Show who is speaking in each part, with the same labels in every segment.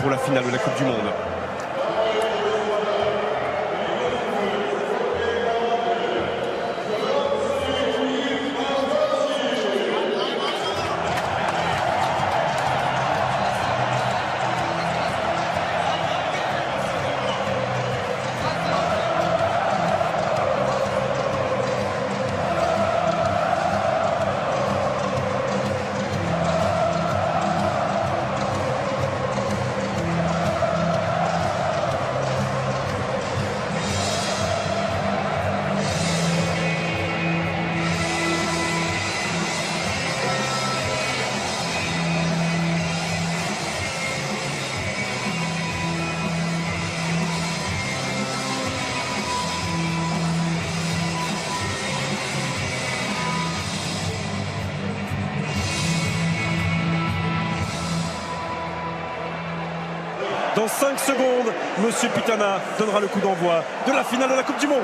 Speaker 1: pour la finale de la Coupe du Monde. Dans 5 secondes, Monsieur Pitana donnera le coup d'envoi de la finale de la Coupe du Monde.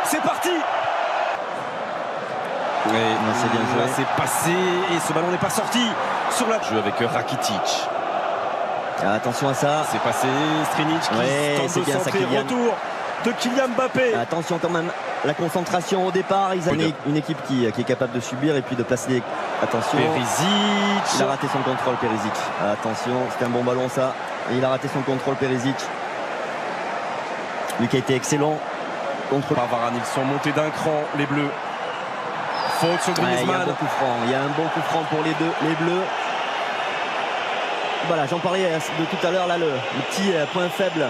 Speaker 1: C'est parti. Oui, c'est bien joué. C'est passé et ce ballon n'est pas sorti sur la jeu avec Rakitic.
Speaker 2: Attention à ça.
Speaker 1: C'est passé, Strinic qui tente de centrer, retour de Kylian Mbappé.
Speaker 2: Attention quand même, la concentration au départ. Ils ont une équipe qui est capable de subir et puis de placer. Attention.
Speaker 1: Perisic.
Speaker 2: Il a raté son contrôle, Perisic. Attention, c'était un bon ballon ça. Et il a raté son contrôle, Perisic. Lui qui a été excellent.
Speaker 1: Contre par Varane, ils sont montés d'un cran, les Bleus. Faute sur Griezmann.
Speaker 2: Il y a un bon coup franc. Il y a un bon coup franc pour les Bleus. Voilà, j'en parlais de tout à l'heure là, le petit point faible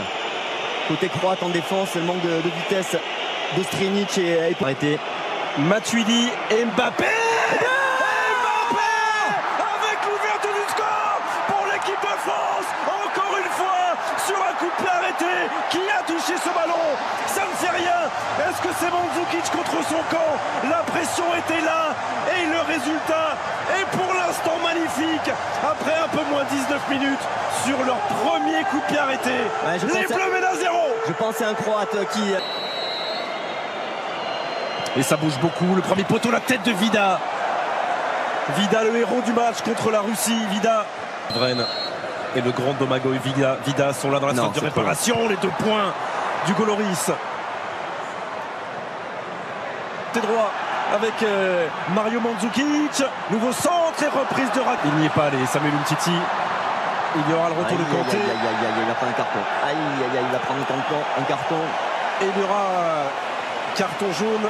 Speaker 2: côté croate en défense, le manque de vitesse de Strinic et arrêté.
Speaker 1: Matuidi et Mbappé. Mbappé avec l'ouverture du score pour l'équipe de France. Encore une fois sur un coup de pied arrêté. Qui a touché ce ballon? Ça ne fait rien. Est-ce que c'est Mandzukic contre son camp? La pression était là et le résultat est pour l'instant magnifique. Après un peu moins 19 minutes sur leur premier coup de pied arrêté. Ouais, les Bleus mènent à 0.
Speaker 2: Je pense à un Croate qui...
Speaker 1: Et ça bouge beaucoup. Le premier poteau, la tête de Vida. Vida, le héros du match contre la Russie. Vida. Vren et le grand Domagoj Vida sont là dans la phase de réparation. Les 2 points du Goloris. Côté droit avec Mario Mandzukic. Nouveau centre et reprise de Rakitic. Il n'y est pas allé. Samuel Umtiti. Il y aura le retour de Kanté.
Speaker 2: Il va prendre un carton. Il va prendre un carton.
Speaker 1: Et il y aura carton jaune.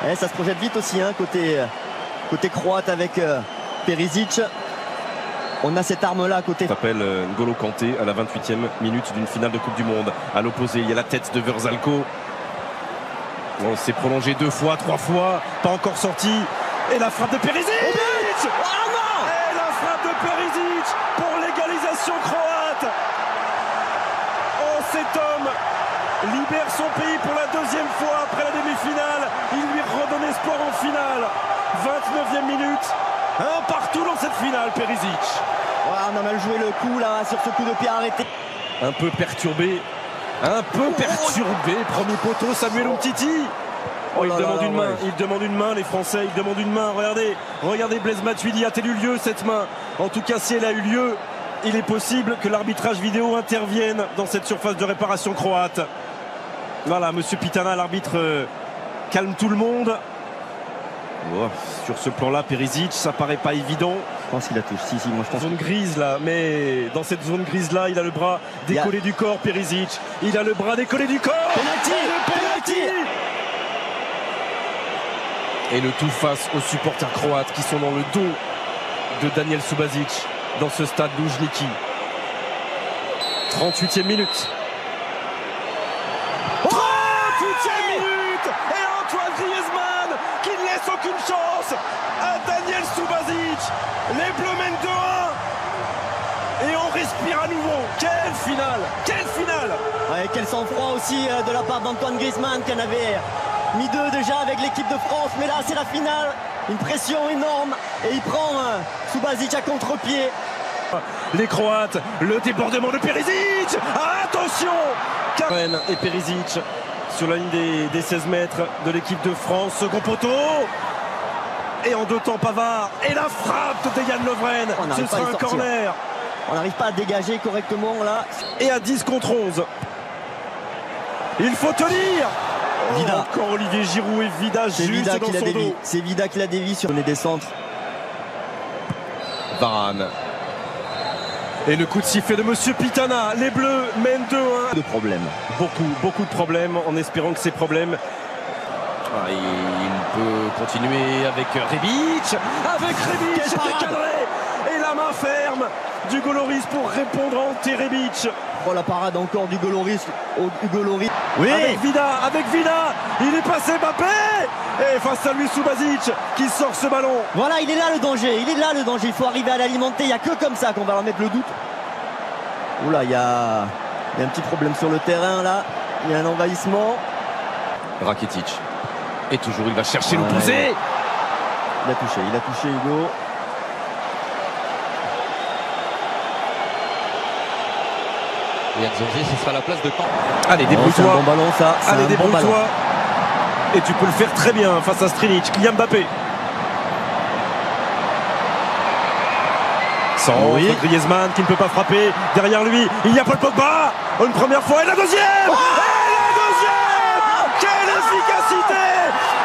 Speaker 2: Et ça se projette vite aussi, hein, côté croate avec Perisic. On a cette arme-là à côté.
Speaker 1: Ça s'appelle N'Golo Kanté à la 28e minute d'une finale de Coupe du Monde. À l'opposé, il y a la tête de Verzalco. On s'est prolongé 2 fois, 3 fois. Pas encore sorti. Et la frappe de Perisic.
Speaker 2: Oh non!
Speaker 1: Et la frappe de Perisic pour l'égalisation croate. Oh, cet homme libère son pays pour la 2e fois après la demi-finale. Il lui redonne espoir en finale. 29e minute. Un partout dans cette finale, Perisic.
Speaker 2: Ouais, on a mal joué le coup là sur ce coup de pied arrêté.
Speaker 1: Un peu perturbé. Premier poteau, Samuel Umtiti. Oh, il demande une main. Il demande une main, les Français. Il demande une main. Regardez Blaise Matuidi. A-t-elle eu lieu cette main? En tout cas, si elle a eu lieu, il est possible que l'arbitrage vidéo intervienne dans cette surface de réparation croate. Voilà, Monsieur Pitana, l'arbitre, calme tout le monde. Oh, sur ce plan-là, Perisic, ça paraît pas évident.
Speaker 2: Je pense qu'il la touche. Si, moi je pense.
Speaker 1: Zone grise là, mais dans cette zone grise-là, il a le bras décollé du corps, Perisic. Il a le bras décollé du corps.
Speaker 2: Penalty.
Speaker 1: Et le tout face aux supporters croates qui sont dans le dos de Daniel Subasic dans ce stade Luzhniki. 38e minute. 38e minute. Et Antoine Griezmann qui ne laisse aucune chance à Daniel Subasic. Les Bleus mènent 2-1. Et on respire à nouveau. Quelle finale! Quelle finale!
Speaker 2: Ouais, quel sang-froid aussi de la part d'Antoine Griezmann qui en avait mis 2 déjà avec l'équipe de France. Mais là, c'est la finale. Une pression énorme. Et il prend Subasic à contre-pied.
Speaker 1: Les Croates, le débordement de Perisic. Attention! Karen et Perisic sur la ligne des 16 mètres de l'équipe de France. Second poteau. Et en deux temps, Pavard. Et la frappe de Dejan Lovren. Ce sera un corner.
Speaker 2: On n'arrive pas à dégager correctement là.
Speaker 1: Et à 10 contre 11. Il faut tenir.
Speaker 2: Vida.
Speaker 1: Encore Olivier Giroud et Vida juste dans son dos.
Speaker 2: C'est Vida qui l'a dévié sur les descentes.
Speaker 1: Varane. Et le coup de sifflet de Monsieur Pitana. Les Bleus mènent 2-1.
Speaker 2: De problèmes.
Speaker 1: Beaucoup de problèmes, en espérant que ces problèmes... il peut continuer avec Rebic. C'était cadré. Et la main ferme d'Hugo Lloris pour répondre à Ante Rebic.
Speaker 2: Oh, la parade encore d'Hugo Lloris.
Speaker 1: Oui. Avec Vida, il est passé Mbappé. Et face à lui Subasic qui sort ce ballon.
Speaker 2: Voilà, il est là le danger. Il faut arriver à l'alimenter. Il n'y a que comme ça qu'on va leur mettre le doute. Oula, il y a un petit problème sur le terrain là. Il y a un envahissement.
Speaker 1: Rakitic. Et toujours il va chercher l'opposé.
Speaker 2: Il a touché Hugo.
Speaker 3: Et Nzonzi, ce sera la place de camp.
Speaker 1: Allez, débrouille-toi.
Speaker 2: C'est un bon ballon ça.
Speaker 1: Allez, débrouille-toi. Et tu peux le faire très bien face à Strinic. Kylian Mbappé. Sans Griezmann qui ne peut pas frapper. Derrière lui, il y a Paul Pogba. Une première fois et la deuxième.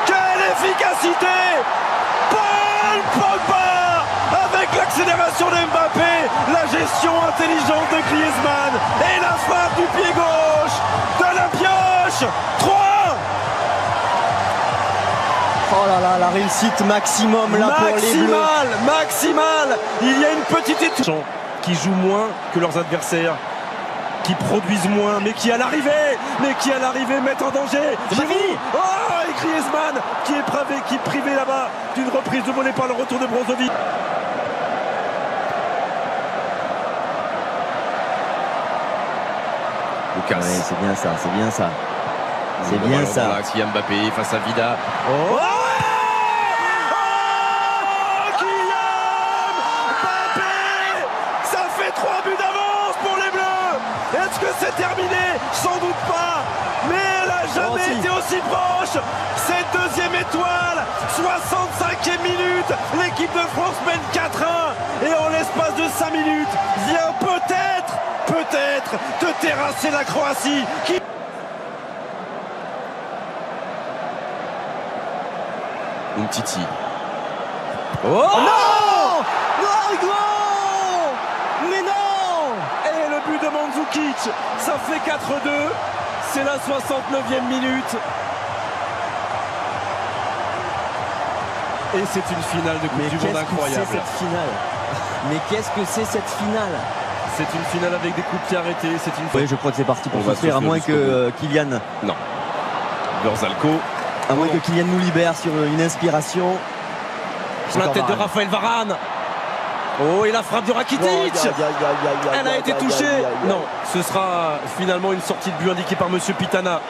Speaker 1: Quelle efficacité. Paul Pogba avec l'accélération de Mbappé, la gestion intelligente de Griezmann et la frappe du pied gauche de la pioche. 3.
Speaker 2: Oh là là, la réussite maximum là pour les Bleus.
Speaker 1: Maximale. Il y a une petite étoile qui jouent moins que leurs adversaires, qui produisent moins, mais qui à l'arrivée mettent en danger. Et Griezmann qui est privé là-bas d'une reprise de volée par le retour de Brozovic.
Speaker 2: Lucas. Ouais, c'est bien ça. C'est bien ça.
Speaker 1: Kylian Mbappé face à Vida. Kylian Mbappé. Ça fait 3 buts d'avance pour les Bleus. Est-ce que c'est terminé? Sans doute pas. Mais elle n'a jamais été aussi proche. Cette deuxième étoile, 65e minute, l'équipe de France mène 4-1. Et en l'espace de 5 minutes, vient peut-être de terrasser la Croatie. Umtiti.
Speaker 2: Oh non! Non! Mais non!
Speaker 1: Et le but de Mandzukic, ça fait 4-2. C'est la 69e minute. Et c'est une finale de Coupe du Monde incroyable.
Speaker 2: Mais qu'est-ce que c'est cette finale?
Speaker 1: C'est une finale avec des coups de pied arrêtés.
Speaker 2: Oui, je crois que c'est parti pour souffrir, à moins que Kylian.
Speaker 1: Non. Berzalco.
Speaker 2: À moins que Kylian nous libère sur une inspiration.
Speaker 1: La tête de Raphaël Varane. Oh, et la frappe de Rakitic. Elle a été touchée. Non, ce sera finalement une sortie de but indiquée par Monsieur Pitana.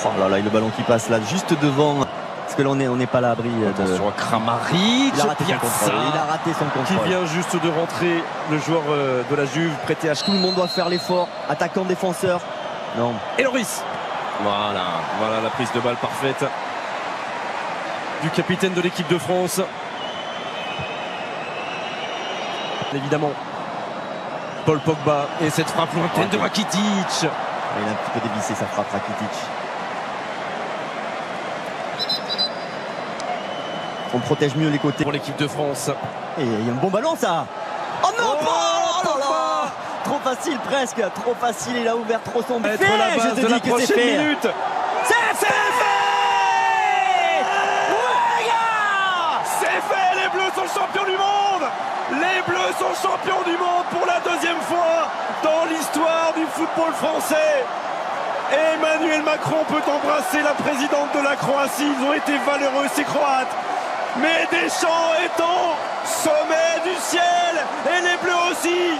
Speaker 2: Oh là là, le ballon qui passe là, juste devant. Parce que là, on n'est pas à l'abri de...
Speaker 1: Attention à Kramaric.
Speaker 2: Il a raté son contrôle.
Speaker 1: Qui vient juste de rentrer, le joueur de la Juve, prêté à...
Speaker 2: Tout le monde doit faire l'effort. Attaquant, défenseur. Non.
Speaker 1: Et Lloris. Voilà la prise de balle parfaite du capitaine de l'équipe de France. Évidemment, Paul Pogba et cette frappe lointaine de Rakitic.
Speaker 2: Il a un petit peu dévissé sa frappe, Rakitic. On protège mieux les côtés.
Speaker 1: Pour l'équipe de France.
Speaker 2: Et il y a un bon ballon, ça. Oh non, oh là là. Trop facile presque, trop facile, il a ouvert trop son but.
Speaker 1: Je te dis que c'est fait. C'est fait. C'est fait, les Bleus sont champions du monde. Les Bleus sont champions du monde pour la deuxième fois dans l'histoire du football français. Emmanuel Macron peut embrasser la présidente de la Croatie. Ils ont été valeureux, ces Croates. Mais Deschamps est au sommet du ciel et les Bleus aussi.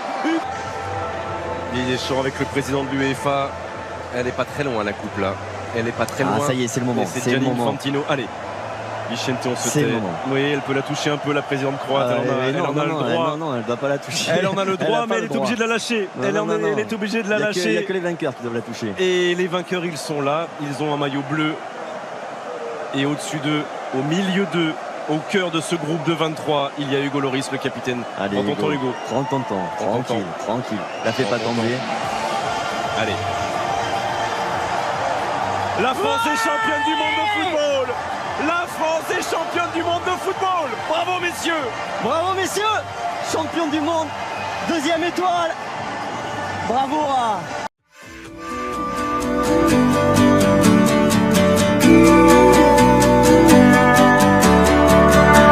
Speaker 1: Deschamps avec le président de l'UEFA. Elle n'est pas très loin la coupe là. Elle n'est pas très loin.
Speaker 2: Ça y est, c'est le moment.
Speaker 1: C'est Gianni Infantino. Allez, Vicente, on se tait. Oui, elle peut la toucher un peu, la présidente croate. Elle en a le droit.
Speaker 2: Non, elle ne doit pas la toucher.
Speaker 1: Elle en a le droit, mais elle est obligée de la lâcher. Elle est obligée de la lâcher.
Speaker 2: Il n'y a que les vainqueurs qui doivent la toucher.
Speaker 1: Et les vainqueurs, ils sont là. Ils ont un maillot bleu Et au-dessus d'eux, au milieu d'eux, au cœur de ce groupe de 23, il y a Hugo Lloris, le capitaine.
Speaker 2: Allez,
Speaker 1: Prends ton temps, Hugo.
Speaker 2: Prends ton temps, tranquille, tranquille. La fais pas tomber.
Speaker 1: Allez. La France est championne du monde de football. La France est championne du monde de football. Bravo, messieurs.
Speaker 2: Bravo, messieurs. Champion du monde. Deuxième étoile. Bravo à...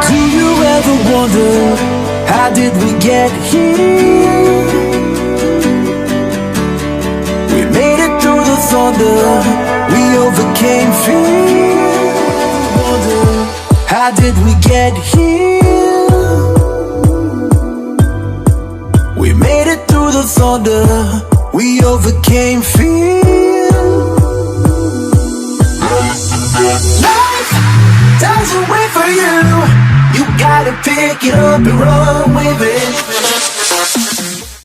Speaker 4: Do you ever wonder how did we get here? We made it through the thunder, we overcame fear. Wonder how did we get here? We made it through the thunder, we overcame fear. Life doesn't wait for you. You gotta pick it up and run with it.